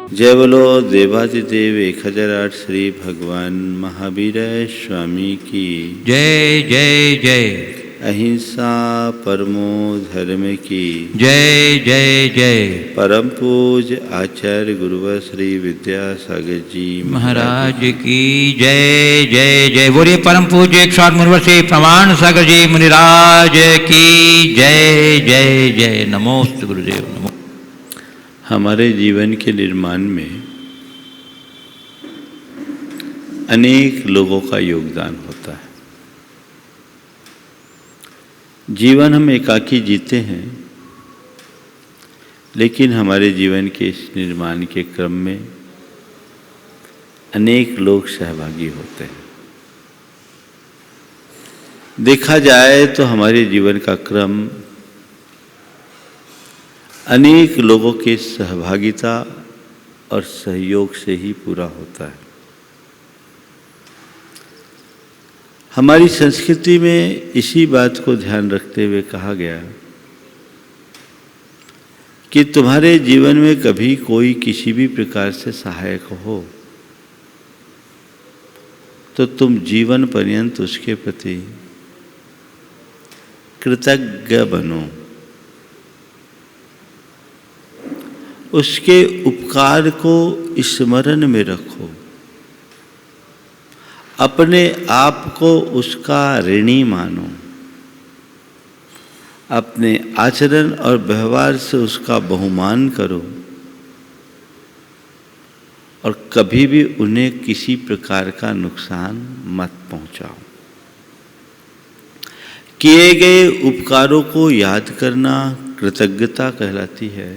जय बोलो देवादिदेव 1008 श्री भगवान महावीर स्वामी की जय जय जय। अहिंसा परमो धर्म की जय जय जय। परम पूज्य आचार्य गुरुवर श्री विद्यासागर जी महाराज की जय जय जय। बोलिए परम पूज्य 108 मुनिवर श्री प्रमाण सागर जी मुनिराज की जय जय जय। नमोस्त गुरुदेव नमो। हमारे जीवन के निर्माण में अनेक लोगों का योगदान होता है। जीवन हम एकाकी जीते हैं, लेकिन हमारे जीवन के इस निर्माण के क्रम में अनेक लोग सहभागी होते हैं। देखा जाए तो हमारे जीवन का क्रम अनेक लोगों के सहभागिता और सहयोग से ही पूरा होता है। हमारी संस्कृति में इसी बात को ध्यान रखते हुए कहा गया कि तुम्हारे जीवन में कभी कोई किसी भी प्रकार से सहायक हो तो तुम जीवन पर्यंत उसके प्रति कृतज्ञ बनो, उसके उपकार को स्मरण में रखो, अपने आप को उसका ऋणी मानो, अपने आचरण और व्यवहार से उसका बहुमान करो और कभी भी उन्हें किसी प्रकार का नुकसान मत पहुंचाओ। किए गए उपकारों को याद करना कृतज्ञता कहलाती है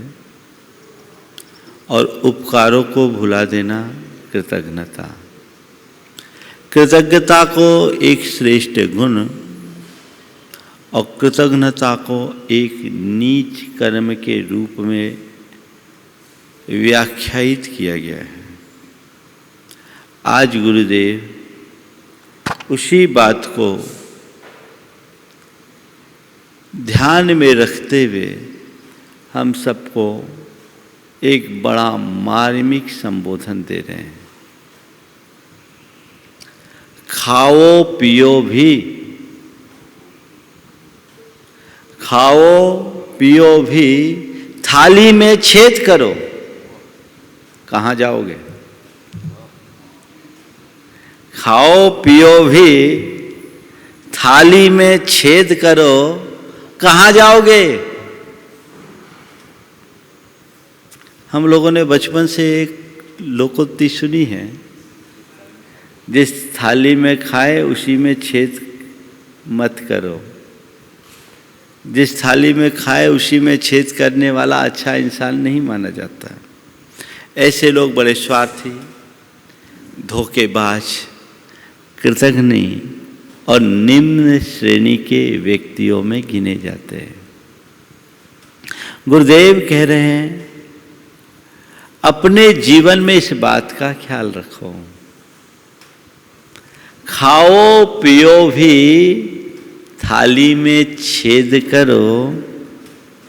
और उपकारों को भुला देना कृतज्ञता। कृतज्ञता को एक श्रेष्ठ गुण और कृतज्ञता को एक नीच कर्म के रूप में व्याख्यायित किया गया है। आज गुरुदेव उसी बात को ध्यान में रखते हुए हम सबको एक बड़ा मार्मिक संबोधन दे रहे हैं। खाओ पियो भी, खाओ पियो भी, थाली में छेद करो। कहाँ जाओगे? खाओ पियो भी, थाली में छेद करो, कहाँ जाओगे? हम लोगों ने बचपन से एक लोकोक्ति सुनी है, जिस थाली में खाए उसी में छेद मत करो। जिस थाली में खाए उसी में छेद करने वाला अच्छा इंसान नहीं माना जाता। ऐसे लोग बड़े स्वार्थी, धोखेबाज, कृतघ्न और निम्न श्रेणी के व्यक्तियों में गिने जाते हैं। गुरुदेव कह रहे हैं अपने जीवन में इस बात का ख्याल रखो। खाओ पियो भी, थाली में छेद करो,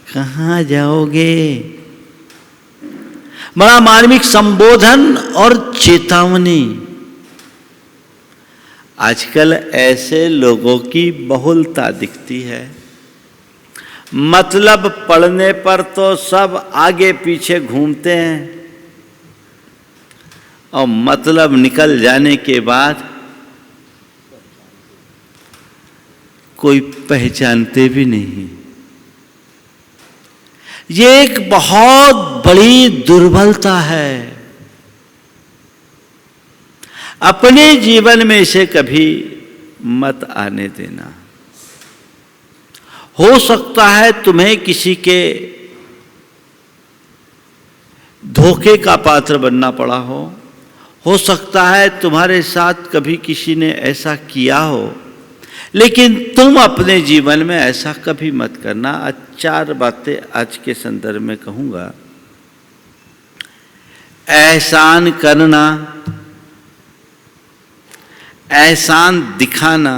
कहाँ जाओगे? बड़ा मार्मिक संबोधन और चेतावनी। आजकल ऐसे लोगों की बहुलता दिखती है। मतलब पढ़ने पर तो सब आगे पीछे घूमते हैं और मतलब निकल जाने के बाद कोई पहचानते भी नहीं। ये एक बहुत बड़ी दुर्बलता है। अपने जीवन में इसे कभी मत आने देना। हो सकता है तुम्हें किसी के धोखे का पात्र बनना पड़ा हो सकता है तुम्हारे साथ कभी किसी ने ऐसा किया हो, लेकिन तुम अपने जीवन में ऐसा कभी मत करना। 4 बातें आज के संदर्भ में कहूंगा। एहसान करना, एहसान दिखाना,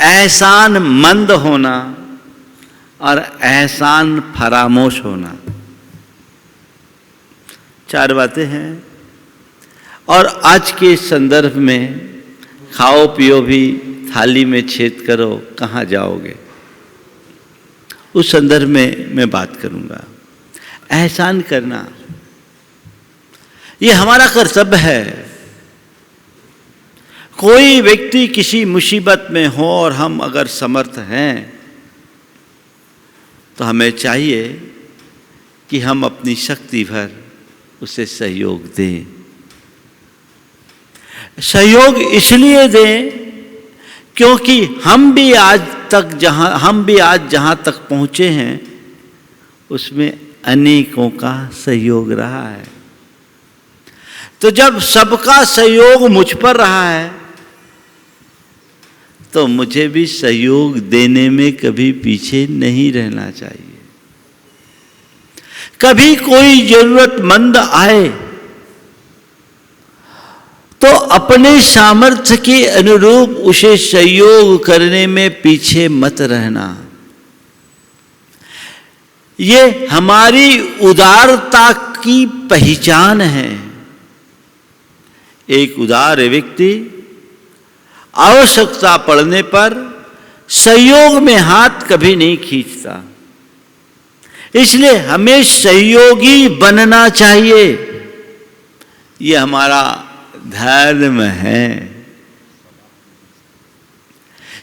एहसान मंद होना और एहसान फरामोश होना। 4 बातें हैं। और आज के संदर्भ में खाओ पियो भी, थाली में छेद करो, कहाँ जाओगे, उस संदर्भ में मैं बात करूंगा। एहसान करना ये हमारा कर्तव्य है। कोई व्यक्ति किसी मुसीबत में हो और हम अगर समर्थ हैं तो हमें चाहिए कि हम अपनी शक्ति भर उसे सहयोग दें। सहयोग इसलिए दें क्योंकि हम भी आज जहां तक पहुंचे हैं उसमें अनेकों का सहयोग रहा है। तो जब सबका सहयोग मुझ पर रहा है तो मुझे भी सहयोग देने में कभी पीछे नहीं रहना चाहिए। कभी कोई जरूरतमंद आए तो अपने सामर्थ्य के अनुरूप उसे सहयोग करने में पीछे मत रहना। ये हमारी उदारता की पहचान है। एक उदार व्यक्ति आवश्यकता पड़ने पर सहयोग में हाथ कभी नहीं खींचता। इसलिए हमें सहयोगी बनना चाहिए। ये हमारा धर्म है।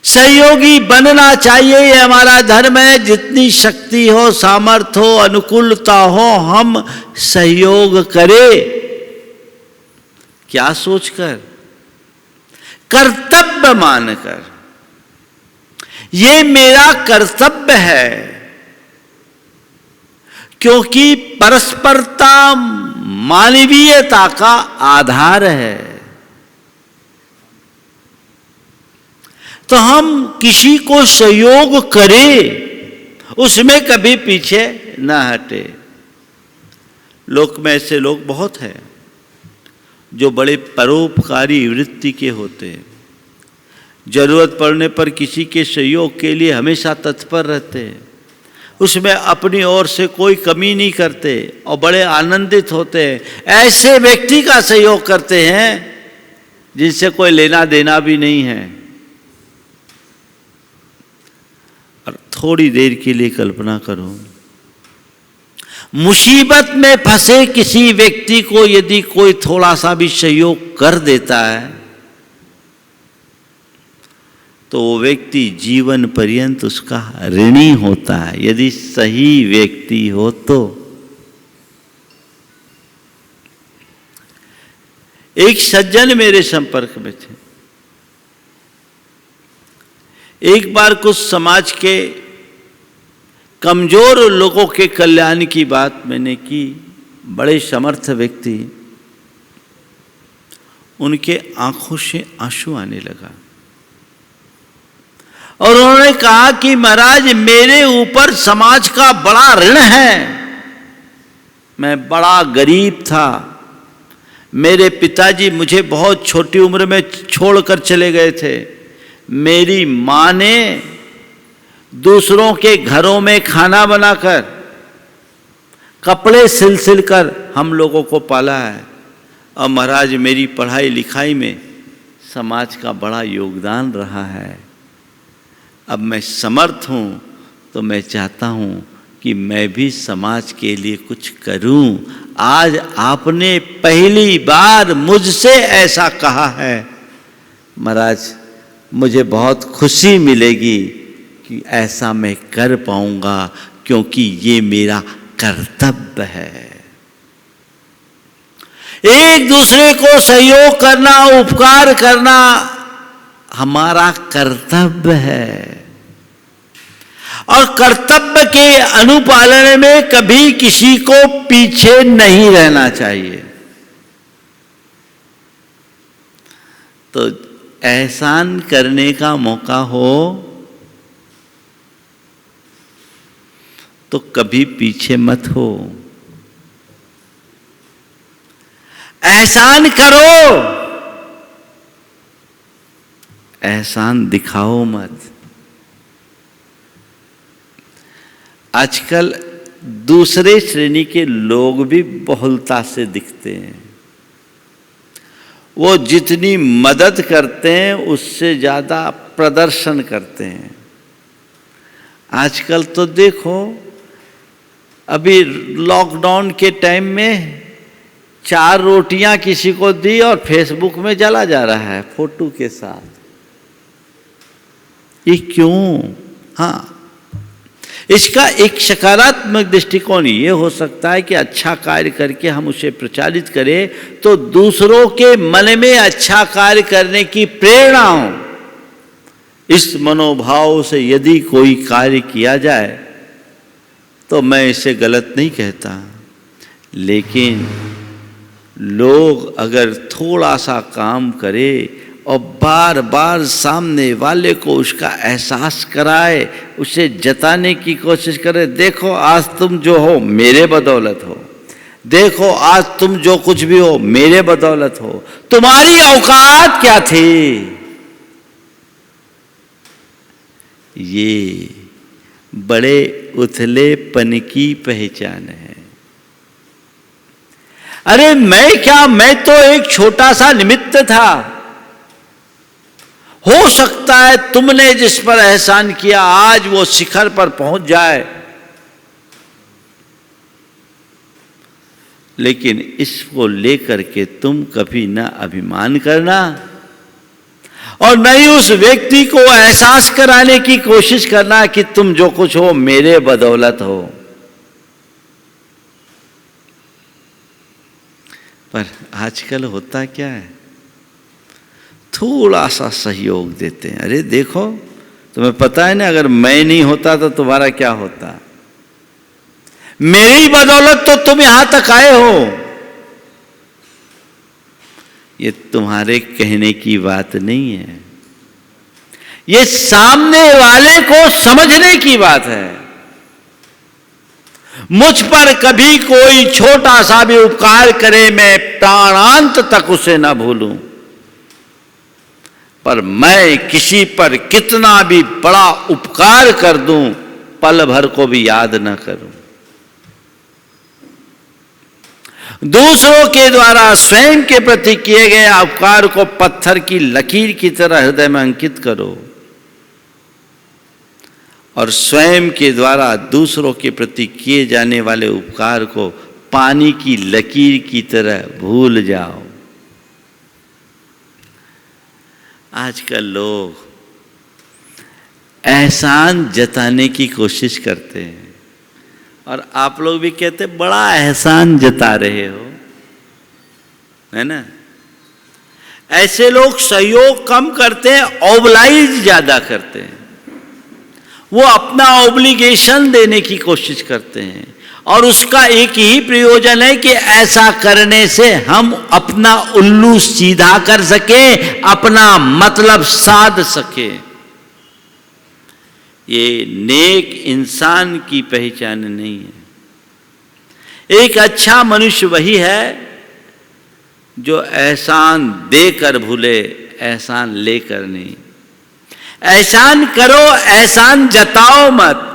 सहयोगी बनना चाहिए, ये हमारा धर्म है। जितनी शक्ति हो, सामर्थ्य हो, अनुकूलता हो, हम सहयोग करें। क्या सोचकर? कर्तव्य मानकर। ये मेरा कर्तव्य है, क्योंकि परस्परता मानवीयता का आधार है। तो हम किसी को सहयोग करें, उसमें कभी पीछे न हटे। लोक में ऐसे लोग बहुत हैं जो बड़े परोपकारी वृत्ति के होते हैं। जरूरत पड़ने पर किसी के सहयोग के लिए हमेशा तत्पर रहते हैं। उसमें अपनी ओर से कोई कमी नहीं करते और बड़े आनंदित होते हैं। ऐसे व्यक्ति का सहयोग करते हैं जिनसे कोई लेना देना भी नहीं है। और थोड़ी देर के लिए कल्पना करो, मुसीबत में फंसे किसी व्यक्ति को यदि कोई थोड़ा सा भी सहयोग कर देता है तो वो व्यक्ति जीवन पर्यंत उसका ऋणी होता है, यदि सही व्यक्ति हो तो। एक सज्जन मेरे संपर्क में थे। एक बार कुछ समाज के कमजोर लोगों के कल्याण की बात मैंने की। बड़े समर्थ व्यक्ति, उनके आंखों से आंसू आने लगा और उन्होंने कहा कि महाराज, मेरे ऊपर समाज का बड़ा ऋण है। मैं बड़ा गरीब था। मेरे पिताजी मुझे बहुत छोटी उम्र में छोड़कर चले गए थे। मेरी माँ ने दूसरों के घरों में खाना बनाकर, कपड़े सिल कर हम लोगों को पाला है। और महाराज, मेरी पढ़ाई लिखाई में समाज का बड़ा योगदान रहा है। अब मैं समर्थ हूँ तो मैं चाहता हूँ कि मैं भी समाज के लिए कुछ करूँ। आज आपने पहली बार मुझसे ऐसा कहा है। महाराज, मुझे बहुत खुशी मिलेगी कि ऐसा मैं कर पाऊंगा, क्योंकि ये मेरा कर्तव्य है। एक दूसरे को सहयोग करना, उपकार करना हमारा कर्तव्य है। और कर्तव्य के अनुपालन में कभी किसी को पीछे नहीं रहना चाहिए। तो एहसान करने का मौका हो तो कभी पीछे मत हो। एहसान करो, एहसान दिखाओ मत। आजकल दूसरे श्रेणी के लोग भी बहुलता से दिखते हैं। वो जितनी मदद करते हैं उससे ज़्यादा प्रदर्शन करते हैं। आजकल तो देखो, अभी लॉकडाउन के टाइम में 4 रोटियां किसी को दी और फेसबुक में जला जा रहा है फोटो के साथ। ये क्यों? हाँ, इसका एक सकारात्मक दृष्टिकोण ये हो सकता है कि अच्छा कार्य करके हम उसे प्रचारित करें तो दूसरों के मन में अच्छा कार्य करने की प्रेरणा हो। इस मनोभाव से यदि कोई कार्य किया जाए तो मैं इसे गलत नहीं कहता, लेकिन लोग अगर थोड़ा सा काम करे और बार बार सामने वाले को उसका एहसास कराए, उसे जताने की कोशिश करे, देखो आज तुम जो हो मेरे बदौलत हो, देखो आज तुम जो कुछ भी हो मेरे बदौलत हो, तुम्हारी औकात क्या थी। ये बड़े उथलेपन की पहचान है। अरे मैं क्या, मैं तो एक छोटा सा निमित्त था। हो सकता है तुमने जिस पर एहसान किया आज वो शिखर पर पहुंच जाए, लेकिन इसको लेकर के तुम कभी ना अभिमान करना और न ही उस व्यक्ति को एहसास कराने की कोशिश करना कि तुम जो कुछ हो मेरे बदौलत हो। पर आजकल होता क्या है, थोड़ा सा सहयोग देते हैं। अरे देखो, तुम्हें पता है ना, अगर मैं नहीं होता तो तुम्हारा क्या होता, मेरी बदौलत तो तुम यहां तक आए हो। ये तुम्हारे कहने की बात नहीं है, ये सामने वाले को समझने की बात है। मुझ पर कभी कोई छोटा सा भी उपकार करे, मैं प्राणांत तक उसे ना भूलूं, पर मैं किसी पर कितना भी बड़ा उपकार कर दूं, पल भर को भी याद ना करूं। दूसरों के द्वारा स्वयं के प्रति किए गए उपकार को पत्थर की लकीर की तरह हृदय में अंकित करो और स्वयं के द्वारा दूसरों के प्रति किए जाने वाले उपकार को पानी की लकीर की तरह भूल जाओ। आजकल लोग एहसान जताने की कोशिश करते हैं और आप लोग भी कहते बड़ा एहसान जता रहे हो, है ना। ऐसे लोग सहयोग कम करते हैं, ओबलाइज ज्यादा करते हैं। वो अपना ऑब्लिगेशन देने की कोशिश करते हैं और उसका एक ही प्रयोजन है कि ऐसा करने से हम अपना उल्लू सीधा कर सके, अपना मतलब साध सके। ये नेक इंसान की पहचान नहीं है। एक अच्छा मनुष्य वही है जो एहसान देकर भूले, एहसान लेकर नहीं। एहसान करो, एहसान जताओ मत,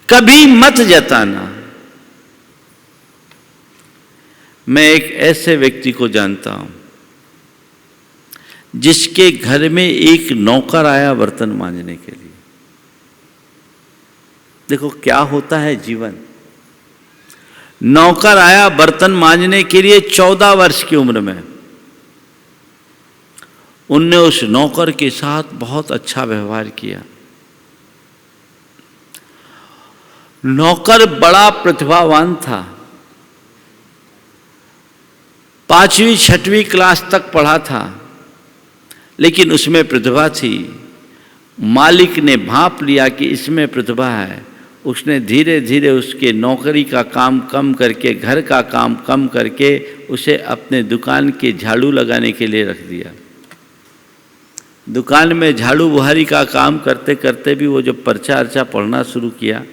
कभी मत जताना। मैं एक ऐसे व्यक्ति को जानता हूं जिसके घर में एक नौकर आया बर्तन मांजने के लिए। देखो क्या होता है जीवन। नौकर आया बर्तन मांजने के लिए 14 वर्ष की उम्र में। उनने उस नौकर के साथ बहुत अच्छा व्यवहार किया। नौकर बड़ा प्रतिभावान था, 5वीं 6वीं क्लास तक पढ़ा था, लेकिन उसमें प्रतिभा थी। मालिक ने भांप लिया कि इसमें प्रतिभा है। उसने धीरे धीरे उसके नौकरी का काम कम करके, घर का काम कम करके उसे अपने दुकान के झाड़ू लगाने के लिए रख दिया। दुकान में झाड़ू बुहारी का काम करते करते भी वो जब पर्चा अर्चा पढ़ना शुरू किया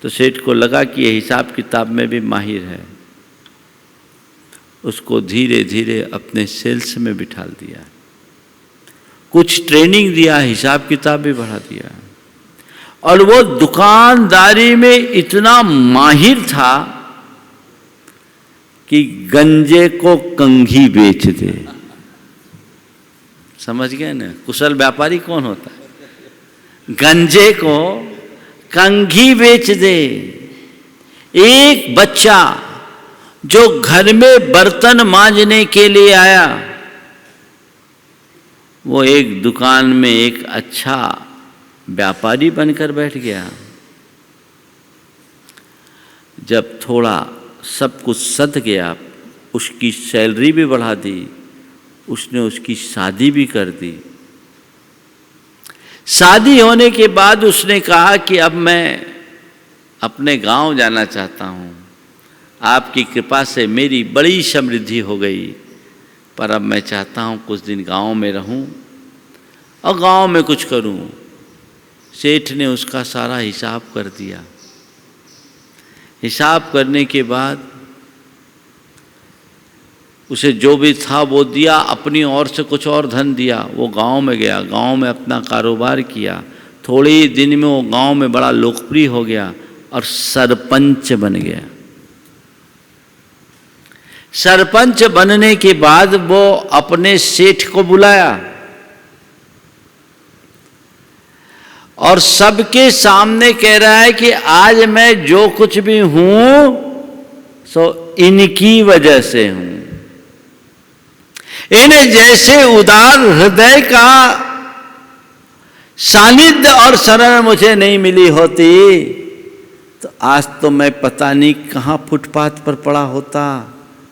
तो सेठ को लगा कि ये हिसाब किताब में भी माहिर है। उसको धीरे धीरे अपने सेल्स में बिठा दिया, कुछ ट्रेनिंग दिया, हिसाब किताब भी बढ़ा दिया। और वो दुकानदारी में इतना माहिर था कि गंजे को कंघी बेच दे। समझ गए ना, कुशल व्यापारी कौन होता है? गंजे को कंघी बेच दे। एक बच्चा जो घर में बर्तन मांजने के लिए आया, वो एक दुकान में एक अच्छा व्यापारी बनकर बैठ गया। जब थोड़ा सब कुछ सध गया, उसकी सैलरी भी बढ़ा दी, उसने उसकी शादी भी कर दी। शादी होने के बाद उसने कहा कि अब मैं अपने गांव जाना चाहता हूं, आपकी कृपा से मेरी बड़ी समृद्धि हो गई, पर अब मैं चाहता हूं कुछ दिन गांव में रहूं और गांव में कुछ करूं। सेठ ने उसका सारा हिसाब कर दिया। हिसाब करने के बाद उसे जो भी था वो दिया, अपनी ओर से कुछ और धन दिया। वो गांव में गया, गांव में अपना कारोबार किया। थोड़े ही दिन में वो गांव में बड़ा लोकप्रिय हो गया और सरपंच बन गया। सरपंच बनने के बाद वो अपने सेठ को बुलाया और सबके सामने कह रहा है कि आज मैं जो कुछ भी हूं सो इनकी वजह से हूं। इन जैसे उदार हृदय का सानिध्य और शरण मुझे नहीं मिली होती तो आज तो मैं पता नहीं कहां फुटपाथ पर पड़ा होता,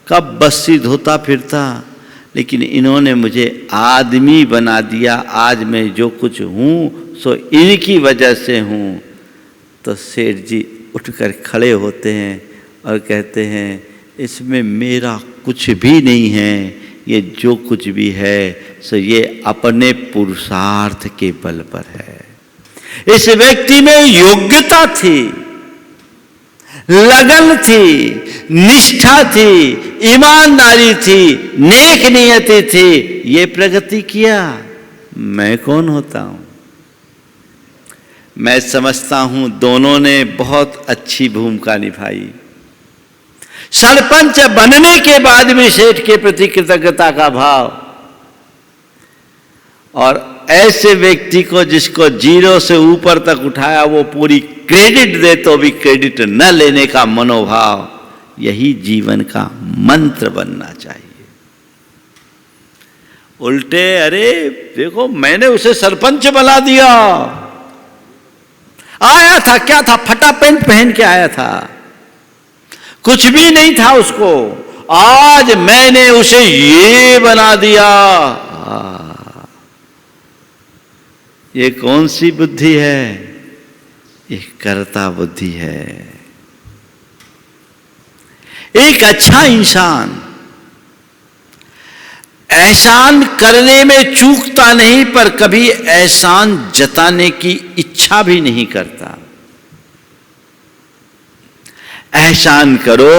कब बस्सी धोता फिरता। लेकिन इन्होंने मुझे आदमी बना दिया। आज मैं जो कुछ हूं सो इनकी वजह से हूं। तो सेठ जी उठकर खड़े होते हैं और कहते हैं, इसमें मेरा कुछ भी नहीं है, ये जो कुछ भी है सो ये अपने पुरुषार्थ के बल पर है। इस व्यक्ति में योग्यता थी, लगन थी, निष्ठा थी, ईमानदारी थी, नेक नियति थी, ये प्रगति किया। मैं कौन होता हूं? मैं समझता हूं दोनों ने बहुत अच्छी भूमिका निभाई। सरपंच बनने के बाद भी सेठ के प्रति कृतज्ञता का भाव, और ऐसे व्यक्ति को जिसको जीरो से ऊपर तक उठाया वो पूरी क्रेडिट दे तो भी क्रेडिट न लेने का मनोभाव, यही जीवन का मंत्र बनना चाहिए। उल्टे अरे देखो मैंने उसे सरपंच बना दिया, आया था क्या था, फटा पैंट पहन के आया था, कुछ भी नहीं था उसको, आज मैंने उसे ये बना दिया। ये कौन सी बुद्धि है? ये कर्ता बुद्धि है। एक अच्छा इंसान एहसान करने में चूकता नहीं, पर कभी एहसान जताने की इच्छा भी नहीं करता। एहसान करो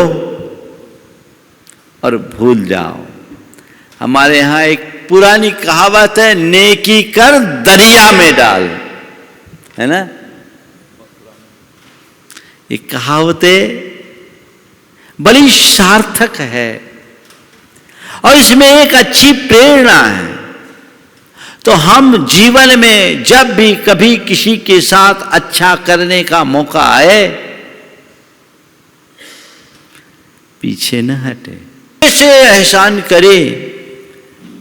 और भूल जाओ। हमारे यहां एक पुरानी कहावत है, नेकी कर दरिया में डाल, है ना? ये कहावतें बड़ी सार्थक है और इसमें एक अच्छी प्रेरणा है। तो हम जीवन में जब भी कभी किसी के साथ अच्छा करने का मौका आए, पीछे न हटे। ऐसे एहसान करे,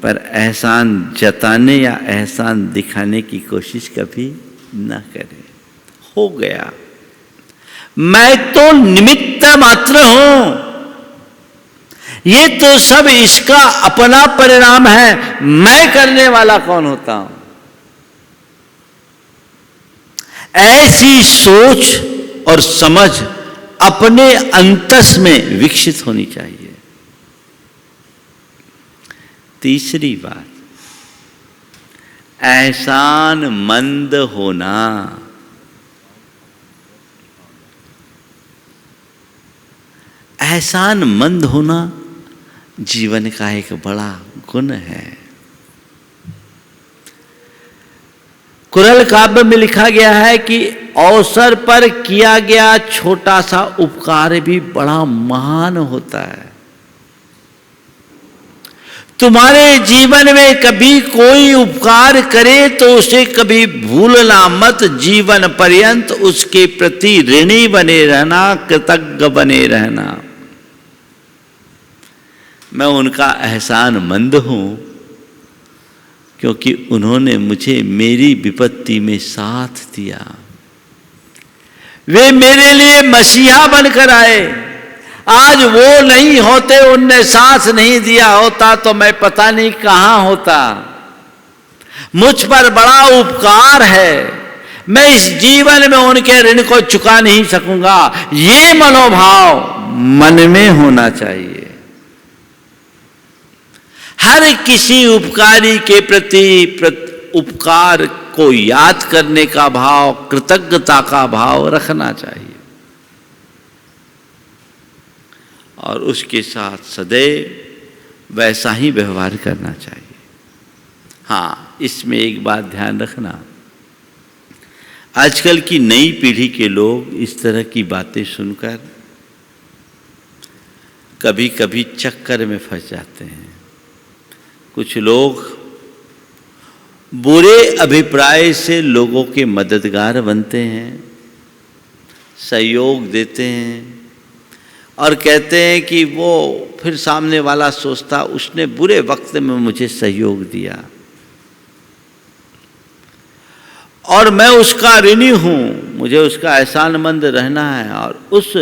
पर एहसान जताने या एहसान दिखाने की कोशिश कभी न करे। हो गया, मैं तो निमित्त मात्र हूं, ये तो सब इसका अपना परिणाम है, मैं करने वाला कौन होता हूं? ऐसी सोच और समझ अपने अंतस में विकसित होनी चाहिए। तीसरी बात, एहसान मंद होना। एहसान मंद होना जीवन का एक बड़ा गुण है। कुरल काव्य में लिखा गया है कि अवसर पर किया गया छोटा सा उपकार भी बड़ा महान होता है। तुम्हारे जीवन में कभी कोई उपकार करे तो उसे कभी भूलना मत, जीवन पर्यंत उसके प्रति ऋणी बने रहना, कृतज्ञ बने रहना। मैं उनका एहसानमंद हूं क्योंकि उन्होंने मुझे मेरी विपत्ति में साथ दिया। वे मेरे लिए मसीहा बनकर आए। आज वो नहीं होते, उनने साथ नहीं दिया होता तो मैं पता नहीं कहां होता। मुझ पर बड़ा उपकार है, मैं इस जीवन में उनके ऋण को चुका नहीं सकूंगा। ये मनोभाव मन में होना चाहिए। हर किसी उपकारी के प्रति उपकार को याद करने का भाव, कृतज्ञता का भाव रखना चाहिए और उसके साथ सदैव वैसा ही व्यवहार करना चाहिए। हाँ, इसमें एक बात ध्यान रखना, आजकल की नई पीढ़ी के लोग इस तरह की बातें सुनकर कभी कभी चक्कर में फंस जाते हैं। कुछ लोग बुरे अभिप्राय से लोगों के मददगार बनते हैं, सहयोग देते हैं और कहते हैं कि वो फिर सामने वाला सोचता उसने बुरे वक्त में मुझे सहयोग दिया और मैं उसका ऋणी हूं, मुझे उसका एहसानमंद रहना है। और उस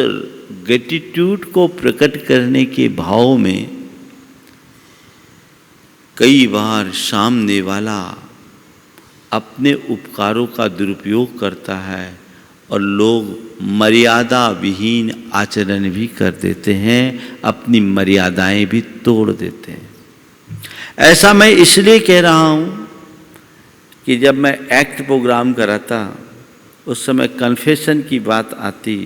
ग्रेटिट्यूड को प्रकट करने के भाव में कई बार सामने वाला अपने उपकारों का दुरुपयोग करता है और लोग मर्यादा विहीन आचरण भी कर देते हैं, अपनी मर्यादाएं भी तोड़ देते हैं। ऐसा मैं इसलिए कह रहा हूं कि जब मैं एक्ट प्रोग्राम कराता उस समय कन्फेशन की बात आती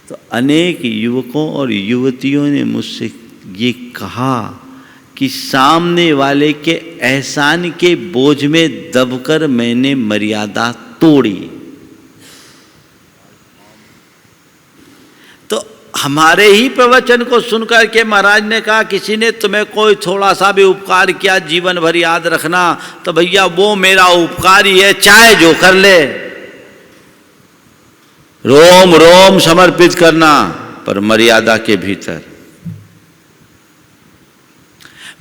तो अनेक युवकों और युवतियों ने मुझसे ये कहा कि सामने वाले के एहसान के बोझ में दबकर मैंने मर्यादा तोड़ी। तो हमारे ही प्रवचन को सुनकर के महाराज ने कहा किसी ने तुम्हें कोई थोड़ा सा भी उपकार किया जीवन भर याद रखना, तो भैया वो मेरा उपकार ही है, चाहे जो कर ले, रोम रोम समर्पित करना पर मर्यादा के भीतर।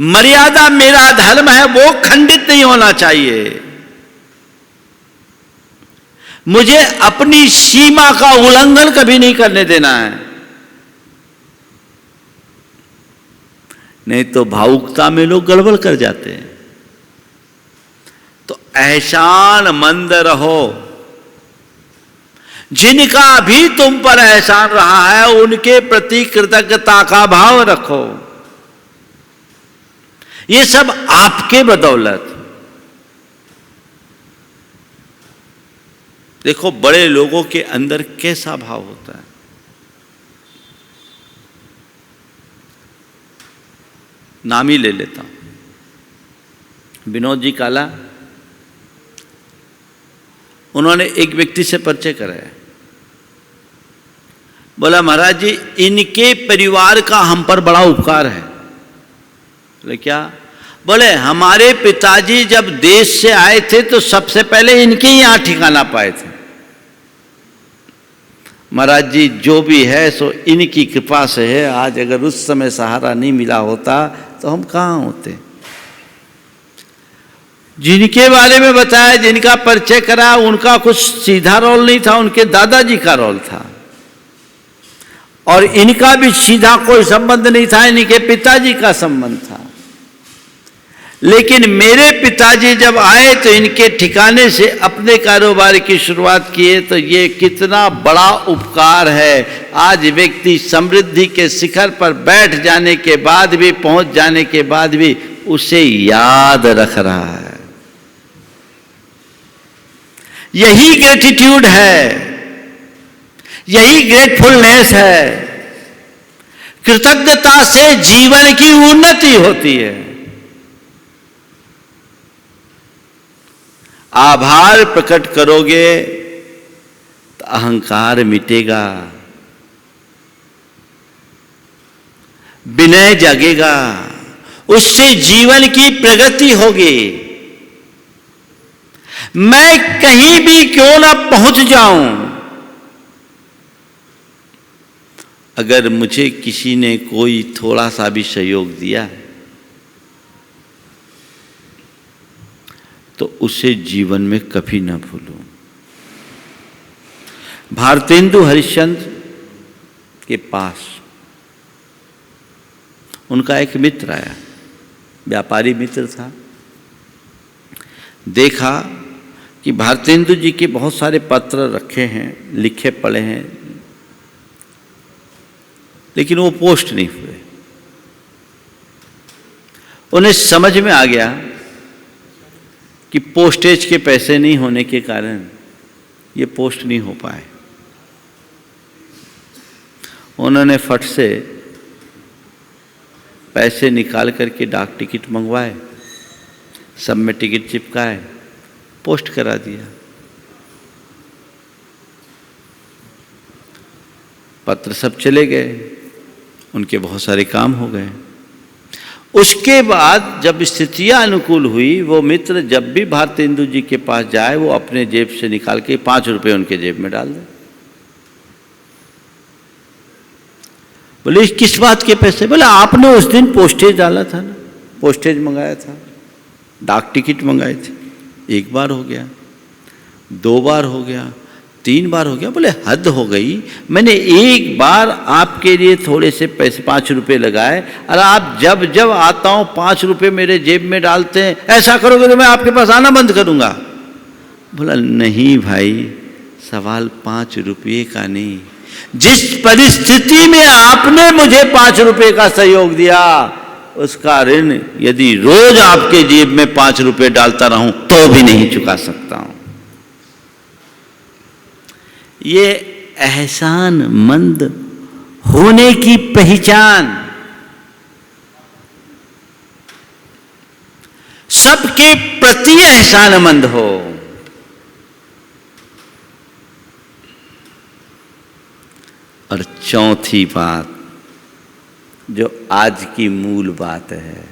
मर्यादा मेरा धर्म है, वो खंडित नहीं होना चाहिए। मुझे अपनी सीमा का उल्लंघन कभी नहीं करने देना है, नहीं तो भावुकता में लोग गड़बड़ कर जाते हैं। तो एहसानमंद रहो, जिनका भी तुम पर एहसान रहा है उनके प्रति कृतज्ञता का भाव रखो। ये सब आपके बदौलत। देखो बड़े लोगों के अंदर कैसा भाव होता है। नाम ही ले लेता हूं, विनोद जी काला, उन्होंने एक व्यक्ति से परिचय कराया। बोला महाराज जी इनके परिवार का हम पर बड़ा उपकार है। बोले क्या? बोले हमारे पिताजी जब देश से आए थे तो सबसे पहले इनके यहां ठिकाना पाए थे। महाराज जी जो भी है सो इनकी कृपा से है, आज अगर उस समय सहारा नहीं मिला होता तो हम कहां होते। जिनके बारे में बताया, जिनका परिचय करा, उनका कुछ सीधा रोल नहीं था, उनके दादाजी का रोल था और इनका भी सीधा कोई संबंध नहीं था, इनके पिताजी का संबंध था। लेकिन मेरे पिताजी जब आए तो इनके ठिकाने से अपने कारोबार की शुरुआत किए, तो ये कितना बड़ा उपकार है। आज व्यक्ति समृद्धि के शिखर पर बैठ जाने के बाद भी, पहुंच जाने के बाद भी उसे याद रख रहा है। यही ग्रेटिट्यूड है, यही ग्रेटफुलनेस है। कृतज्ञता से जीवन की उन्नति होती है। आभार प्रकट करोगे अहंकार मिटेगा, विनय जागेगा, उससे जीवन की प्रगति होगी। मैं कहीं भी क्यों ना पहुंच जाऊं, अगर मुझे किसी ने कोई थोड़ा सा भी सहयोग दिया तो उसे जीवन में कभी ना भूलूं। भारतेंदु हरिश्चंद्र के पास उनका एक मित्र आया, व्यापारी मित्र था। देखा कि भारतेंदु जी के बहुत सारे पत्र रखे हैं, लिखे पड़े हैं, लेकिन वो पोस्ट नहीं हुए। उन्हें समझ में आ गया कि पोस्टेज के पैसे नहीं होने के कारण ये पोस्ट नहीं हो पाए। उन्होंने फट से पैसे निकाल करके डाक टिकट मंगवाए, सब में टिकट चिपकाए, पोस्ट करा दिया। पत्र सब चले गए, उनके बहुत सारे काम हो गए। उसके बाद जब स्थितियां अनुकूल हुई, वो मित्र जब भी भारतेंदु जी के पास जाए वो अपने जेब से निकाल के 5 रुपए उनके जेब में डाल दे। बोले किस बात के पैसे? बोले आपने उस दिन पोस्टेज डाला था ना, पोस्टेज मंगाया था, डाक टिकट मंगाए थे। 1 बार हो गया, 2 बार हो गया, 3 बार हो गया। बोले हद हो गई, मैंने 1 बार आपके लिए थोड़े से पैसे 5 रुपए लगाए और आप जब जब आता हूं 5 रुपए मेरे जेब में डालते हैं। ऐसा करोगे तो मैं आपके पास आना बंद करूंगा। बोला नहीं भाई, सवाल 5 रुपये का नहीं, जिस परिस्थिति में आपने मुझे 5 रुपए का सहयोग दिया उसका ऋण यदि रोज आपके जेब में 5 रुपए डालता रहूं तो भी नहीं चुका सकता हूं। ये एहसान मंद होने की पहचान, सबके प्रति एहसानमंद हो। और चौथी बात जो आज की मूल बात है,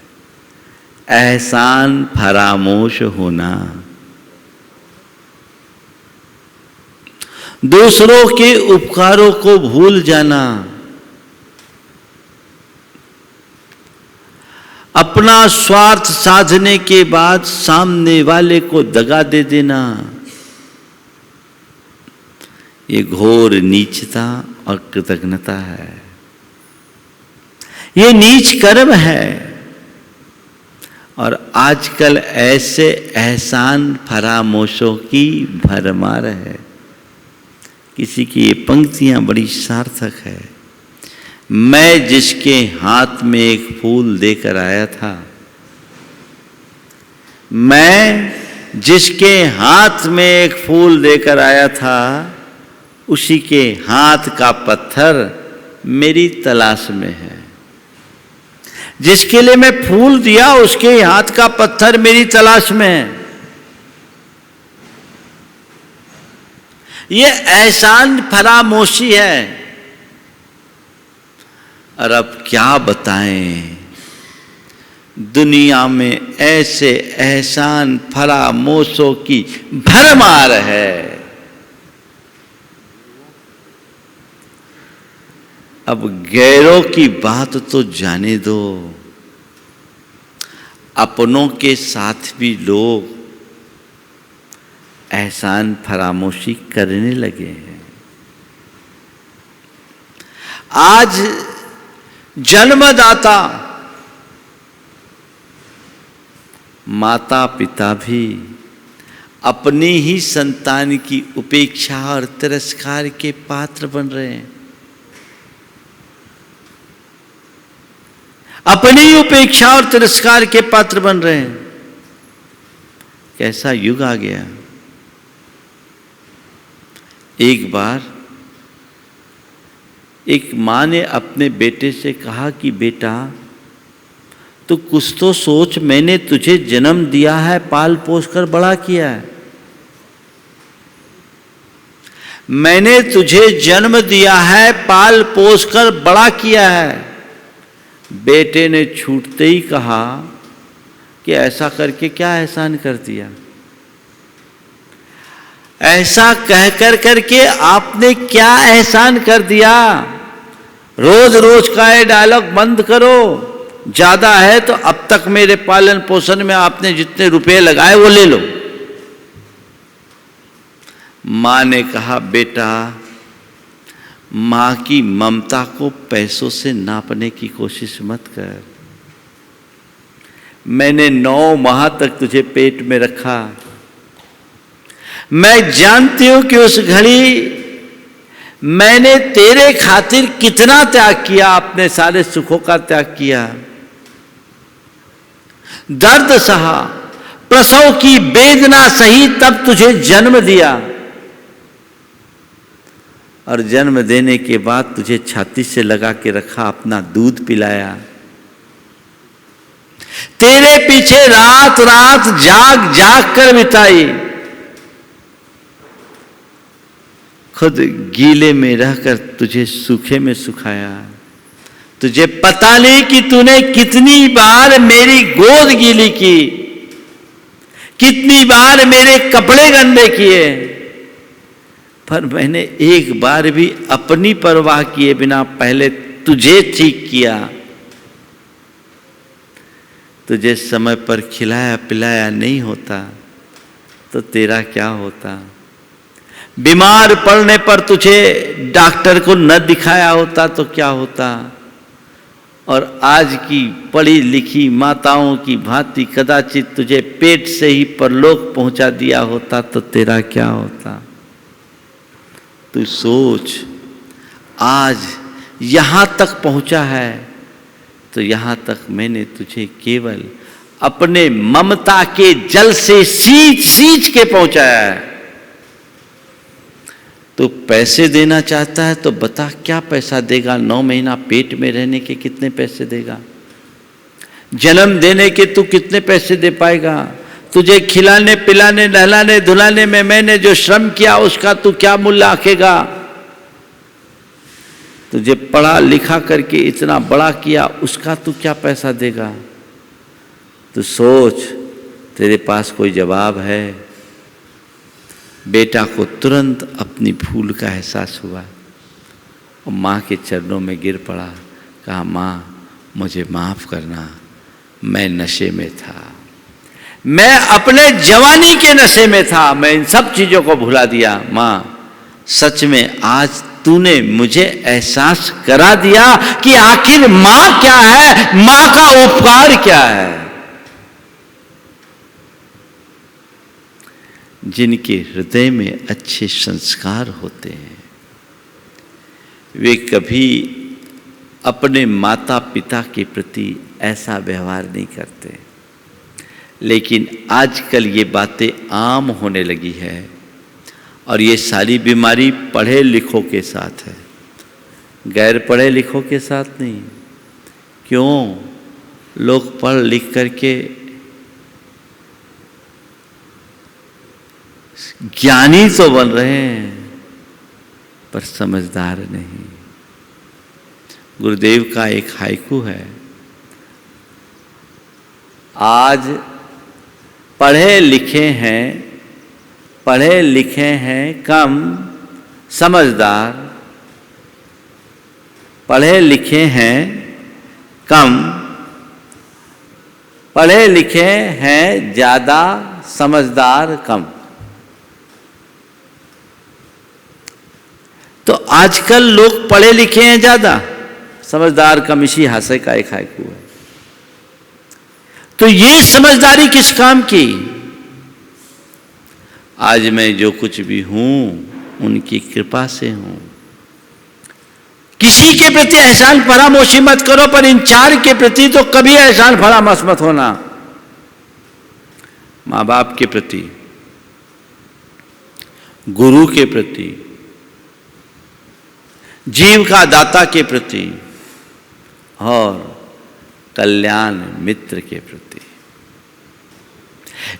एहसान फरामोश होना। दूसरों के उपकारों को भूल जाना, अपना स्वार्थ साधने के बाद सामने वाले को दगा दे देना, ये घोर नीचता और कृतज्ञता है। ये नीच कर्म है। और आजकल ऐसे एहसान फरामोशों की भरमार है। किसी की ये पंक्तियां बड़ी सार्थक है। मैं जिसके हाथ में एक फूल देकर आया था, मैं जिसके हाथ में एक फूल देकर आया था, उसी के हाथ का पत्थर मेरी तलाश में है। जिसके लिए मैं फूल दिया उसके हाथ का पत्थर मेरी तलाश में है। ये एहसान फरामोशी है। और अब क्या बताएं, दुनिया में ऐसे एहसान फरामोशों की भरमार है। अब गैरों की बात तो जाने दो, अपनों के साथ भी लोग एहसान फरामोशी करने लगे हैं। आज जन्मदाता माता पिता भी अपनी ही संतान की उपेक्षा और तिरस्कार के पात्र बन रहे हैं। अपनी उपेक्षा और तिरस्कार के पात्र बन रहे हैं। कैसा युग आ गया। एक बार एक मां ने अपने बेटे से कहा कि बेटा तू कुछ तो सोच, मैंने तुझे जन्म दिया है, पाल पोस कर बड़ा किया है, मैंने तुझे जन्म दिया है, पाल पोस कर बड़ा किया है। बेटे ने छूटते ही कहा कि ऐसा करके क्या एहसान कर दिया। ऐसा कहकर करके आपने क्या एहसान कर दिया। रोज रोज का ये डायलॉग बंद करो। ज्यादा है तो अब तक मेरे पालन पोषण में आपने जितने रुपए लगाए वो ले लो। मां ने कहा, बेटा, मां की ममता को पैसों से नापने की कोशिश मत कर। मैंने 9 माह तक तुझे पेट में रखा। मैं जानती हूं कि उस घड़ी मैंने तेरे खातिर कितना त्याग किया, अपने सारे सुखों का त्याग किया, दर्द सहा, प्रसव की वेदना सही, तब तुझे जन्म दिया। और जन्म देने के बाद तुझे छाती से लगा के रखा, अपना दूध पिलाया, तेरे पीछे रात रात जाग जाग कर बिताई, खुद गीले में रहकर तुझे सूखे में सुखाया। तुझे पता नहीं कि तूने कितनी बार मेरी गोद गीली की, कितनी बार मेरे कपड़े गंदे किए, पर मैंने एक बार भी अपनी परवाह किए बिना पहले तुझे ठीक किया। तुझे समय पर खिलाया पिलाया नहीं होता तो तेरा क्या होता। बीमार पड़ने पर तुझे डॉक्टर को न दिखाया होता तो क्या होता। और आज की पढ़ी लिखी माताओं की भांति कदाचित तुझे पेट से ही परलोक पहुंचा दिया होता तो तेरा क्या होता। तू सोच, आज यहां तक पहुंचा है तो यहां तक मैंने तुझे केवल अपने ममता के जल से सींच सींच के पहुंचाया है। तो पैसे देना चाहता है तो बता क्या पैसा देगा। 9 महीना पेट में रहने के कितने पैसे देगा। जन्म देने के तू कितने पैसे दे पाएगा। तुझे खिलाने पिलाने नहलाने धुलाने में मैंने जो श्रम किया उसका तू क्या मूल्य आंकेगा। तुझे पढ़ा लिखा करके इतना बड़ा किया उसका तू क्या पैसा देगा। तू सोच, तेरे पास कोई जवाब है। बेटा को तुरंत अपनी भूल का एहसास हुआ और माँ के चरणों में गिर पड़ा। कहा, माँ मुझे माफ करना, मैं नशे में था, मैं अपने जवानी के नशे में था, मैं इन सब चीजों को भुला दिया। माँ सच में आज तूने मुझे एहसास करा दिया कि आखिर माँ क्या है, माँ का उपकार क्या है। जिनके हृदय में अच्छे संस्कार होते हैं वे कभी अपने माता पिता के प्रति ऐसा व्यवहार नहीं करते। लेकिन आजकल ये बातें आम होने लगी है और ये सारी बीमारी पढ़े लिखों के साथ है, गैर पढ़े लिखों के साथ नहीं। क्यों? लोग पढ़ लिख करके ज्ञानी तो बन रहे हैं पर समझदार नहीं। गुरुदेव का एक हाइकू है, आज पढ़े लिखे हैं कम समझदार, पढ़े लिखे हैं कम, पढ़े लिखे हैं ज्यादा, समझदार कम। तो आजकल लोग पढ़े लिखे हैं ज्यादा, समझदार कम, इसी हास्य का एक हाइकू है। तो ये समझदारी किस काम की? आज मैं जो कुछ भी हूं उनकी कृपा से हूं। किसी के प्रति एहसान फरामोशी मत करो, पर इन 4 के प्रति तो कभी एहसान फरामोश मत होना। मां बाप के प्रति, गुरु के प्रति, जीव का दाता के प्रति और कल्याण मित्र के प्रति।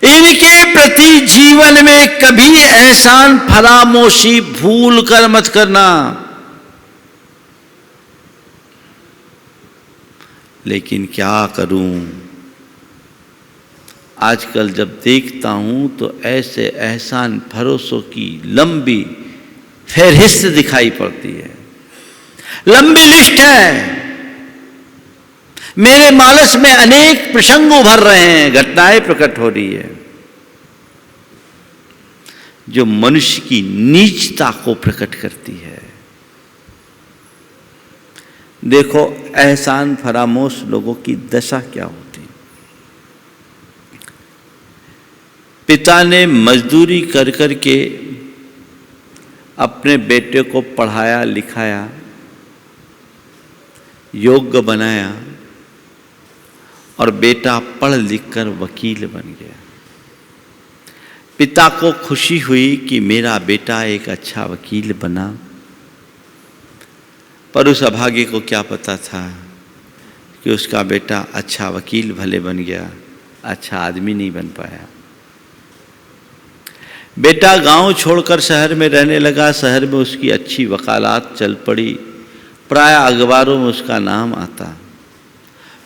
इनके प्रति जीवन में कभी एहसान फरामोशी भूल कर मत करना। लेकिन क्या करूं, आजकल जब देखता हूं तो ऐसे एहसान फरोशों की लंबी फहरिस्त दिखाई पड़ती है, लंबी लिस्ट है। मेरे मानस में अनेक प्रसंग उभर रहे हैं, घटनाएं प्रकट हो रही है जो मनुष्य की नीचता को प्रकट करती है। देखो एहसान फरामोश लोगों की दशा क्या होती। पिता ने मजदूरी कर कर के अपने बेटे को पढ़ाया लिखाया, योग्य बनाया और बेटा पढ़ लिख कर वकील बन गया। पिता को खुशी हुई कि मेरा बेटा एक अच्छा वकील बना, पर उस अभागे को क्या पता था कि उसका बेटा अच्छा वकील भले बन गया, अच्छा आदमी नहीं बन पाया। बेटा गांव छोड़कर शहर में रहने लगा। शहर में उसकी अच्छी वकालत चल पड़ी, प्राय अखबारों में उसका नाम आता।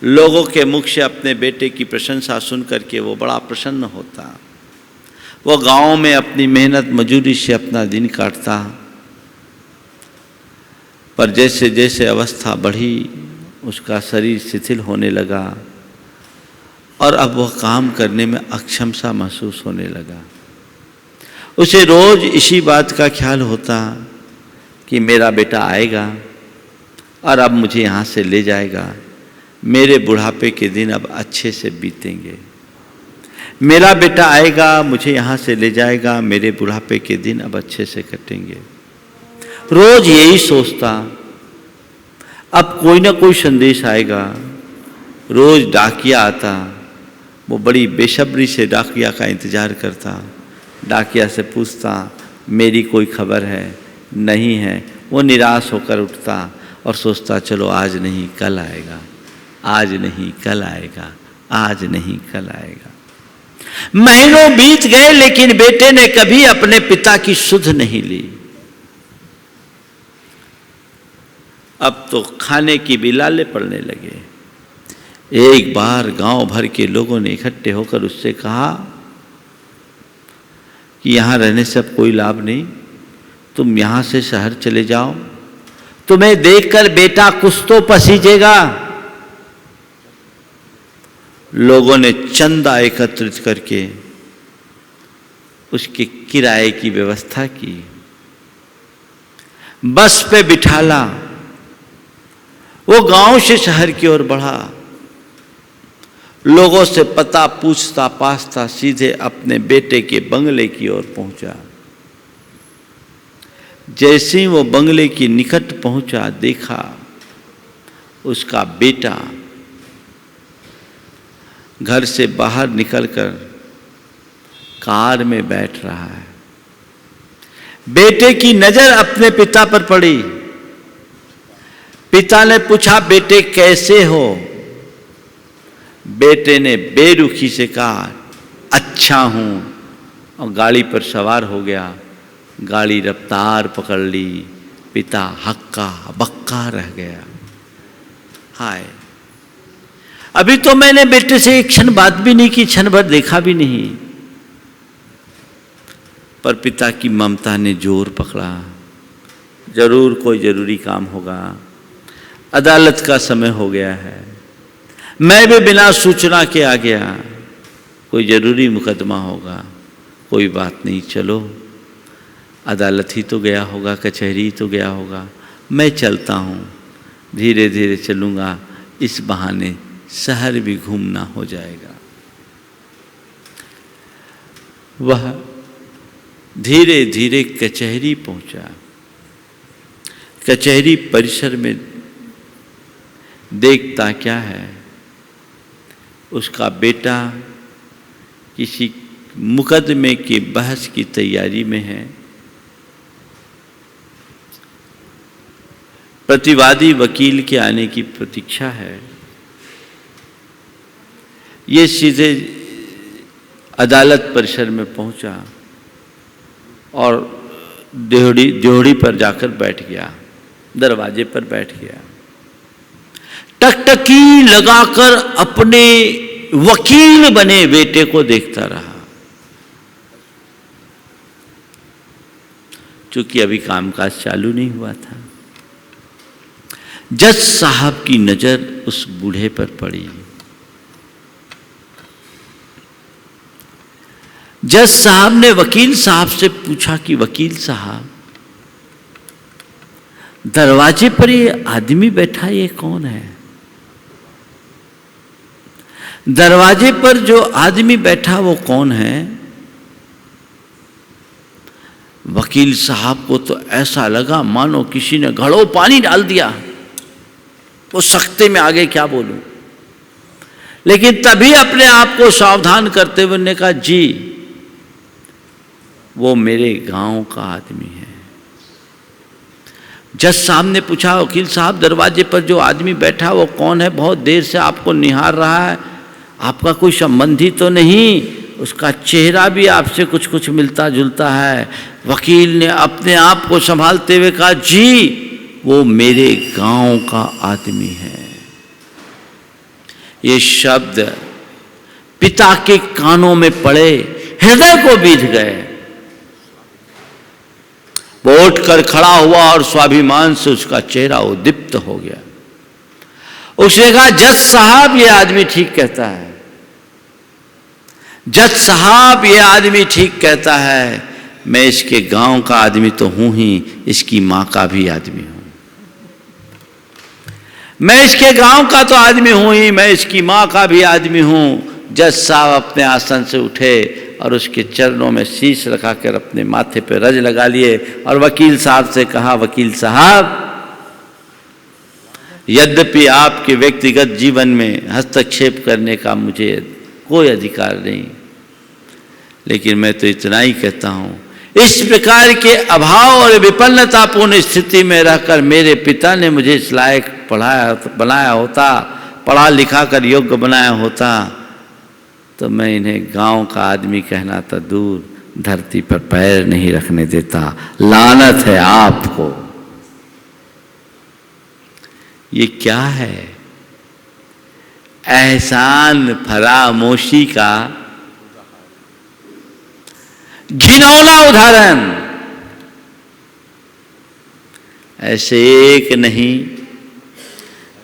लोगों के मुख से अपने बेटे की प्रशंसा सुन करके वो बड़ा प्रसन्न होता। वो गांव में अपनी मेहनत मजूरी से अपना दिन काटता। पर जैसे जैसे अवस्था बढ़ी उसका शरीर शिथिल होने लगा और अब वह काम करने में अक्षम सा महसूस होने लगा। उसे रोज इसी बात का ख्याल होता कि मेरा बेटा आएगा और अब मुझे यहाँ से ले जाएगा, मेरे बुढ़ापे के दिन अब अच्छे से बीतेंगे। मेरा बेटा आएगा, मुझे यहाँ से ले जाएगा, मेरे बुढ़ापे के दिन अब अच्छे से कटेंगे। रोज यही सोचता। अब कोई ना कोई संदेश आएगा। रोज डाकिया आता, वो बड़ी बेसब्री से डाकिया का इंतजार करता। डाकिया से पूछता मेरी कोई खबर है? नहीं है। वो निराश होकर उठता और सोचता चलो आज नहीं कल आएगा, आज नहीं कल आएगा, आज नहीं कल आएगा। महीनों बीत गए लेकिन बेटे ने कभी अपने पिता की सुध नहीं ली। अब तो खाने की भी लाले पड़ने लगे। एक बार गांव भर के लोगों ने इकट्ठे होकर उससे कहा कि यहां रहने से अब कोई लाभ नहीं, तुम यहां से शहर चले जाओ, तुम्हें देखकर बेटा कुछ तो पसीजेगा। लोगों ने चंदा एकत्रित करके उसके किराए की व्यवस्था की, बस पे बिठाला। वो गांव से शहर की ओर बढ़ा। लोगों से पता पूछता पाछता सीधे अपने बेटे के बंगले की ओर पहुंचा। जैसे ही वो बंगले के निकट पहुंचा, देखा उसका बेटा घर से बाहर निकलकर कार में बैठ रहा है। बेटे की नजर अपने पिता पर पड़ी। पिता ने पूछा बेटे कैसे हो? बेटे ने बेरुखी से कहा अच्छा हूं, और गाड़ी पर सवार हो गया। गाड़ी रफ्तार पकड़ ली। पिता हक्का बक्का रह गया। हाय, अभी तो मैंने बेटे से एक क्षण बात भी नहीं की, क्षण भर देखा भी नहीं, पर पिता की ममता ने जोर पकड़ा। जरूर कोई जरूरी काम होगा, अदालत का समय हो गया है, मैं भी बिना सूचना के आ गया, कोई जरूरी मुकदमा होगा। कोई बात नहीं, चलो अदालत ही तो गया होगा, कचहरी ही तो गया होगा, मैं चलता हूँ, धीरे धीरे चलूँगा, इस बहाने शहर भी घूमना हो जाएगा। वह धीरे धीरे कचहरी पहुँचा। कचहरी परिसर में देखता क्या है, उसका बेटा किसी मुकदमे की बहस की तैयारी में है। प्रतिवादी वकील के आने की प्रतीक्षा है। ये सीधे अदालत परिसर में पहुंचा और ड्योढ़ी पर जाकर बैठ गया, दरवाजे पर बैठ गया। टकटकी लगाकर अपने वकील बने बेटे को देखता रहा। चूंकि अभी कामकाज चालू नहीं हुआ था, जज साहब की नजर उस बूढ़े पर पड़ी। जज साहब ने वकील साहब से पूछा कि वकील साहब, दरवाजे पर ये आदमी बैठा, ये कौन है? दरवाजे पर जो आदमी बैठा वो कौन है? वकील साहब को तो ऐसा लगा मानो किसी ने घड़ों पानी डाल दिया। वो सख्ते में आगे क्या बोलूं, लेकिन तभी अपने आप को सावधान करते हुए ने कहा, जी वो मेरे गांव का आदमी है। जज साहब ने पूछा, वकील साहब दरवाजे पर जो आदमी बैठा वो कौन है? बहुत देर से आपको निहार रहा है, आपका कोई संबंधी तो नहीं? उसका चेहरा भी आपसे कुछ कुछ मिलता जुलता है। वकील ने अपने आप को संभालते हुए कहा, जी वो मेरे गांव का आदमी है। ये शब्द पिता के कानों में पड़े, हृदय को बीध गए। वो उठकर खड़ा हुआ और स्वाभिमान से उसका चेहरा उद्दीप्त हो गया। उसने कहा, जज साहब ये आदमी ठीक कहता है, जज साहब ये आदमी ठीक कहता है। मैं इसके गांव का आदमी तो हूं ही, इसकी मां का भी आदमी हूं। मैं इसके गांव का तो आदमी हूं ही, मैं इसकी मां का भी आदमी हूं। जज साहब अपने आसन से उठे और उसके चरणों में शीश रखा कर अपने माथे पर रज लगा लिए और वकील साहब से कहा, वकील साहब यद्यपि आपके व्यक्तिगत जीवन में हस्तक्षेप करने का मुझे कोई अधिकार नहीं, लेकिन मैं तो इतना ही कहता हूं, इस प्रकार के अभाव और विपन्नतापूर्ण स्थिति में रहकर मेरे पिता ने मुझे इस लायक बनाया होता, पढ़ा लिखा कर योग्य बनाया होता, तो मैं इन्हें गांव का आदमी कहना तो दूर, धरती पर पैर नहीं रखने देता। लानत है आपको। ये क्या है? एहसान फरामोशी का घिनौना उदाहरण। ऐसे एक नहीं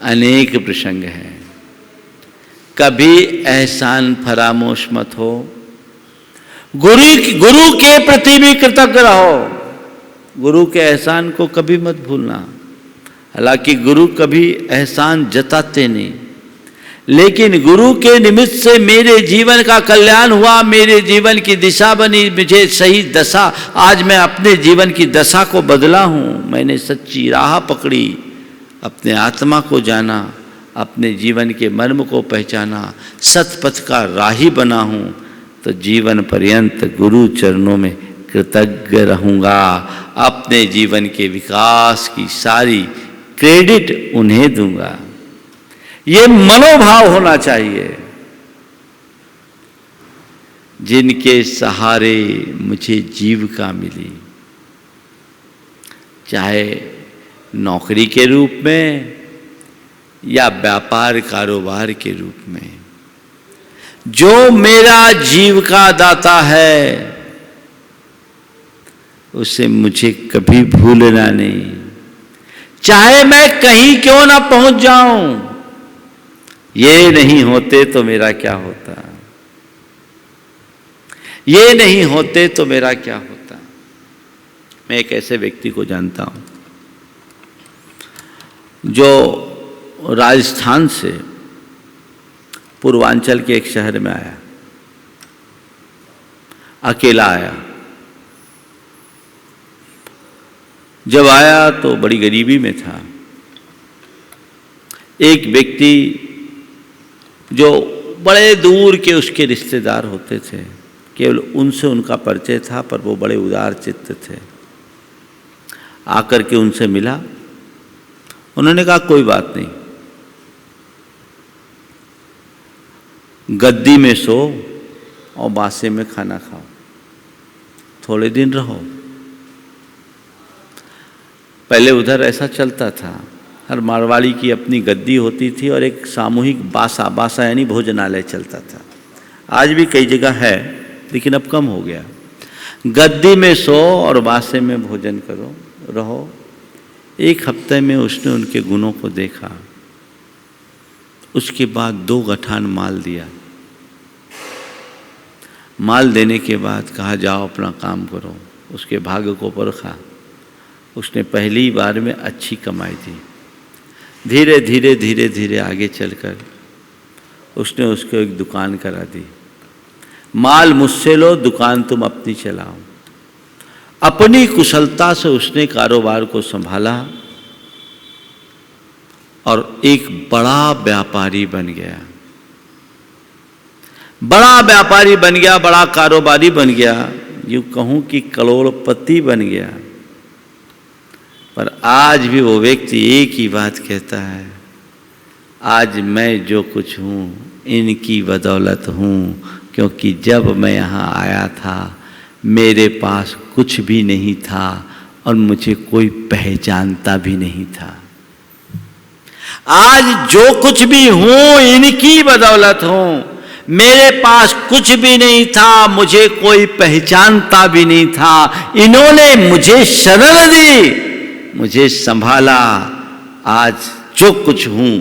अनेक प्रसंग हैं। कभी एहसान फरामोश मत हो। गुरु के प्रति भी कृतज्ञ रहो। गुरु के एहसान को कभी मत भूलना। हालांकि गुरु कभी एहसान जताते नहीं, लेकिन गुरु के निमित्त से मेरे जीवन का कल्याण हुआ, मेरे जीवन की दिशा बनी, मुझे सही दशा, आज मैं अपने जीवन की दशा को बदला हूँ। मैंने सच्ची राह पकड़ी, अपने आत्मा को जाना, अपने जीवन के मर्म को पहचाना, सतपथ का राही बना हूँ, तो जीवन पर्यंत गुरु चरणों में कृतज्ञ रहूँगा। अपने जीवन के विकास की सारी क्रेडिट उन्हें दूंगा। ये मनोभाव होना चाहिए। जिनके सहारे मुझे जीविका मिली, चाहे नौकरी के रूप में या व्यापार कारोबार के रूप में, जो मेरा जीविका दाता है उसे मुझे कभी भूलना नहीं। चाहे मैं कहीं क्यों ना पहुंच जाऊं, ये नहीं होते तो मेरा क्या होता, ये नहीं होते तो मेरा क्या होता। मैं एक ऐसे व्यक्ति को जानता हूं जो राजस्थान से पूर्वांचल के एक शहर में आया, अकेला आया। जब आया तो बड़ी गरीबी में था। एक व्यक्ति जो बड़े दूर के उसके रिश्तेदार होते थे, केवल उनसे उनका परिचय था, पर वो बड़े उदार चित्त थे। आकर के उनसे मिला, उन्होंने कहा कोई बात नहीं, गद्दी में सो और बासे में खाना खाओ, थोड़े दिन रहो। पहले उधर ऐसा चलता था, हर मारवाड़ी की अपनी गद्दी होती थी और एक सामूहिक बासा यानी भोजनालय चलता था। आज भी कई जगह है लेकिन अब कम हो गया। गद्दी में सो और बासे में भोजन करो, रहो। एक हफ्ते में उसने उनके गुणों को देखा। उसके बाद 2 गठान माल दिया। माल देने के बाद कहा जाओ अपना काम करो। उसके भाग्य को परखा। उसने पहली बार में अच्छी कमाई दी। धीरे धीरे आगे चलकर उसने उसको एक दुकान करा दी। माल मुझसे लो, दुकान तुम अपनी चलाओ। अपनी कुशलता से उसने कारोबार को संभाला और एक बड़ा व्यापारी बन गया। बड़ा व्यापारी बन गया, बड़ा कारोबारी बन गया, यूँ कहूँ कि करोड़पति बन गया। पर आज भी वो व्यक्ति एक ही बात कहता है, आज मैं जो कुछ हूँ इनकी बदौलत हूँ, क्योंकि जब मैं यहाँ आया था मेरे पास कुछ भी नहीं था और मुझे कोई पहचानता भी नहीं था। आज जो कुछ भी हूँ इनकी बदौलत हूँ। मेरे पास कुछ भी नहीं था, मुझे कोई पहचानता भी नहीं था, इन्होंने मुझे शरण दी, मुझे संभाला। आज जो कुछ हूँ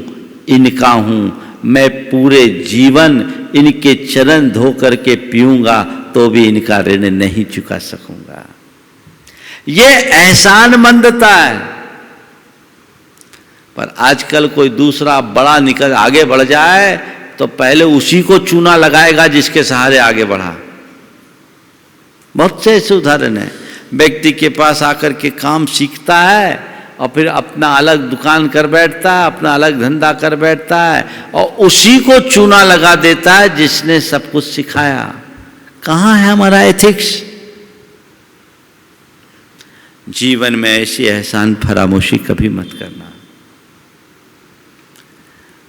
इनका हूँ। मैं पूरे जीवन इनके चरण धो करके पीऊंगा तो भी इनका ऋण नहीं चुका सकूंगा। ये एहसानमंदता है। पर आजकल कोई दूसरा बड़ा निकल आगे बढ़ जाए तो पहले उसी को चूना लगाएगा जिसके सहारे आगे बढ़ा। बहुत से ऐसे उदाहरण हैं। व्यक्ति के पास आकर के काम सीखता है और फिर अपना अलग दुकान कर बैठता है, अपना अलग धंधा कर बैठता है और उसी को चूना लगा देता है जिसने सब कुछ सिखाया। कहाँ है हमारा एथिक्स? जीवन में ऐसी एहसान फरामोशी कभी मत करना।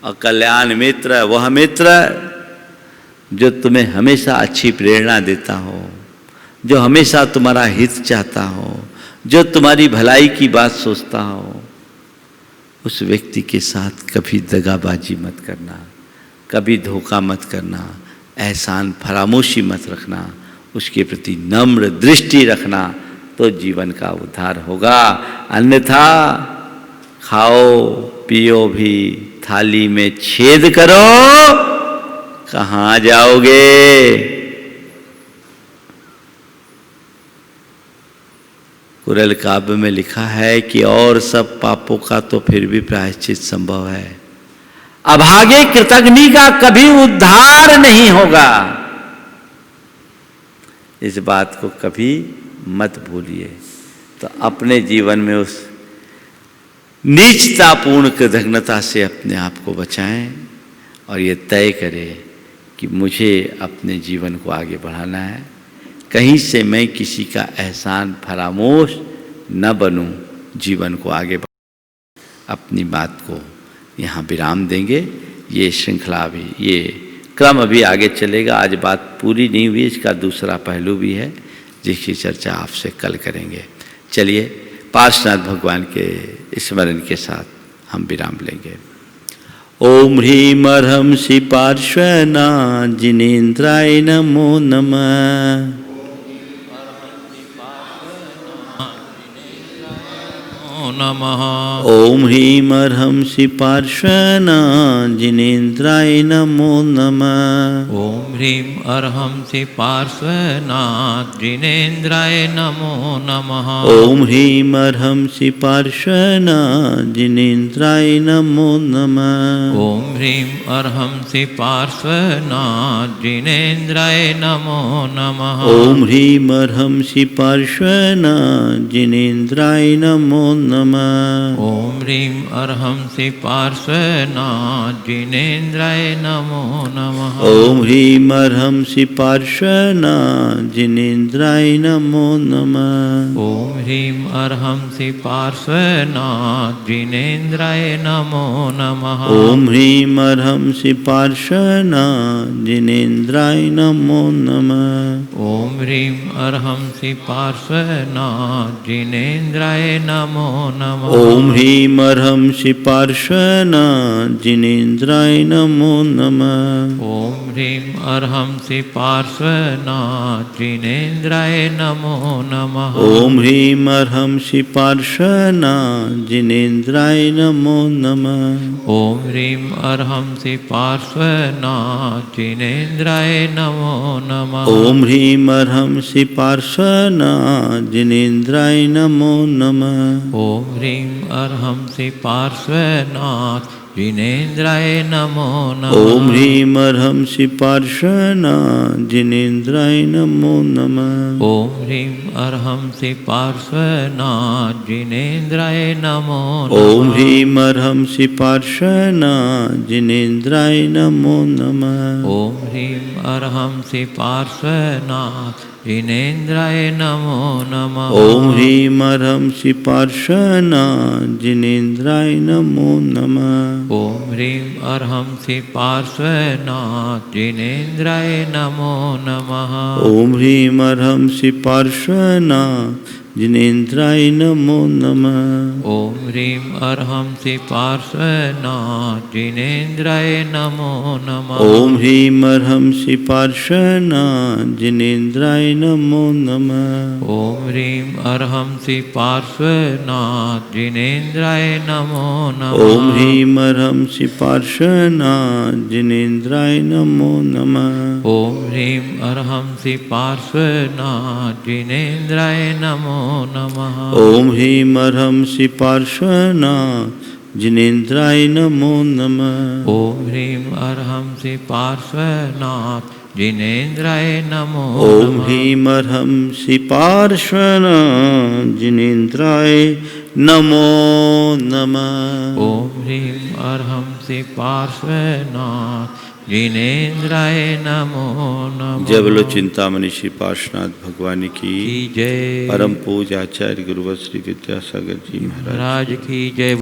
और कल्याण मित्र वह मित्र जो तुम्हें हमेशा अच्छी प्रेरणा देता हो, जो हमेशा तुम्हारा हित चाहता हो, जो तुम्हारी भलाई की बात सोचता हो। उस व्यक्ति के साथ कभी दगाबाजी मत करना, कभी धोखा मत करना, एहसान फरामोशी मत रखना, उसके प्रति नम्र दृष्टि रखना, तो जीवन का उद्धार होगा। अन्यथा खाओ पियो भी, थाली में छेद करो, कहाँ जाओगे? कुरल काव्य में लिखा है कि और सब पापों का तो फिर भी प्रायश्चित संभव है, अभागे कृतघ्नि का कभी उद्धार नहीं होगा। इस बात को कभी मत भूलिए। तो अपने जीवन में उस नीचतापूर्ण कृतज्ञता से अपने आप को बचाएं और ये तय करें कि मुझे अपने जीवन को आगे बढ़ाना है। कहीं से मैं किसी का एहसान फरामोश न बनूं, जीवन को आगे अपनी बात को यहाँ विराम देंगे। ये श्रृंखला भी, ये क्रम अभी आगे चलेगा। आज बात पूरी नहीं हुई, इसका दूसरा पहलू भी है जिसकी चर्चा आपसे कल करेंगे। चलिए पार्श्वनाथ भगवान के स्मरण के साथ हम विराम लेंगे। ओम ह्रीम अर्हंसि पार्श्वनाथ जिनेन्द्राय नमो नमः। नमः। ओम ह्रीम अर्हंसि पार्श्वनाथ जिनेन्द्राय नमो नमः। ओम ह्रीम अर्हंसि पार्श्वनाथ जिनेन्द्राय नमो नमः। ओम ह्रीम अर्हंसि पार्श्वनाथ जिनेन्द्राय नमो नमः। ओम ह्रीम अर्हंसि पार्श्वनाथ जिनेन्द्राय नमो नमः। ओम ह्रीम अर्हंसि पार्श्वनाथ जिनेन्द्राय नमो नमः। नमः। ओम ह्रीं अर्हं श्री पार्श्वनाथ जिनेन्द्राय नमो नमः। ओम ह्रीं अर्हं श्री पार्श्वनाथ जिनेन्द्राय नमो नमः। ओम ह्रीं अर्हं श्री पार्श्वनाथ जिनेन्द्राय नमो नमः। ओम ह्रीं अर्हं श्री पार्श्वनाथ जिनेन्द्राय नमो नमः। ओम ह्रीं अर्हं श्री पार्श्वनाथ जिनेन्द्राय नमो नमः। ओम ह्रीं अर्हं श्री पार्श्वनाथ जिनेन्द्राय नमो नमः। ओम ह्रीं अर्हं श्री पार्श्वनाथ जिनेन्द्राय नमो नमः। ओम ह्रीं अर्हं श्री पार्श्वनाथ जिनेन्द्राय नमो नमः। ओम ह्रीं अर्हं श्री पार्श्वनाथ जिनेन्द्राय नमो नमः। ओम ह्रीं अर्हं श्री पार्श्वनाथ जिनेन्द्राय नमो नमः। ओम ह्रीं अर्हं श्री पार्श्वनाथ जिनेन्द्राय नमो नमः। ओम ह्रीं अर्हं श्री पार्श्वनाथ जिनेन्द्राय नमो नमः। ओम ह्रीं अर्हं श्री पार्श्वनाथ जिनेन्द्राय नमो नमः। ओम ह्रीं अर्हं श्री पार्श्वनाथ जिनेन्द्राय नमो नमः। ओम ह्रीं अर्हं श्री पार्श्वनाथ जिनेन्द्राय नमो नमः। ओम ह्रीं अर्हं श्री पार्श्वनाथ जिनेन्द्राय नमो नमः। ओम ह्रीं अर्हं श्री पार्श्वनाथ जिनेन्द्राय नमो नमः। ओम ह्रीं अर्हं श्री पार्श्वनाथ जिनेन्द्राय नमो नमः। ओम ह्रीं अर्हं श्री पार्श्वनाथ जिनेन्द्राय नमो नमः। ओम ह्रीं अर्हं श्री पार्श्वनाथ जिनेन्द्राय नमो नमः। ओम ह्रीं अर्हं श्री पार्श्वनाथ जिनेन्द्राय नमो नमः। ओम ह्रीं अर्हं श्री पार्श्वनाथ जिनेन्द्राय नमो नमः। ओम ह्रीं अर्हं श्री पार्श्वनाथ जिनेन्द्राय नमो नमः। ओम ह्रीं अर्हं श्री पार्श्वनाथ जिनेन्द्राय नमो नमः। ओम ह्रीं अर्हं श्री पार्श्वनाथ जिनेन्द्राय नमो ओम नमः। ह्रीं अर्हं श्री पार्श्वनाथ जिनेन्द्राय नमो नमः। ओम ह्रीं अर्हं श्री पार्श्वनाथ जिनेन्द्राय नमो नमः। जय बोलो चिंतामणि श्री पार्श्वनाथ भगवान की जय। परम पूज्य आचार्य गुरुवर श्री विद्यासागर जी महाराज महाराज की जय।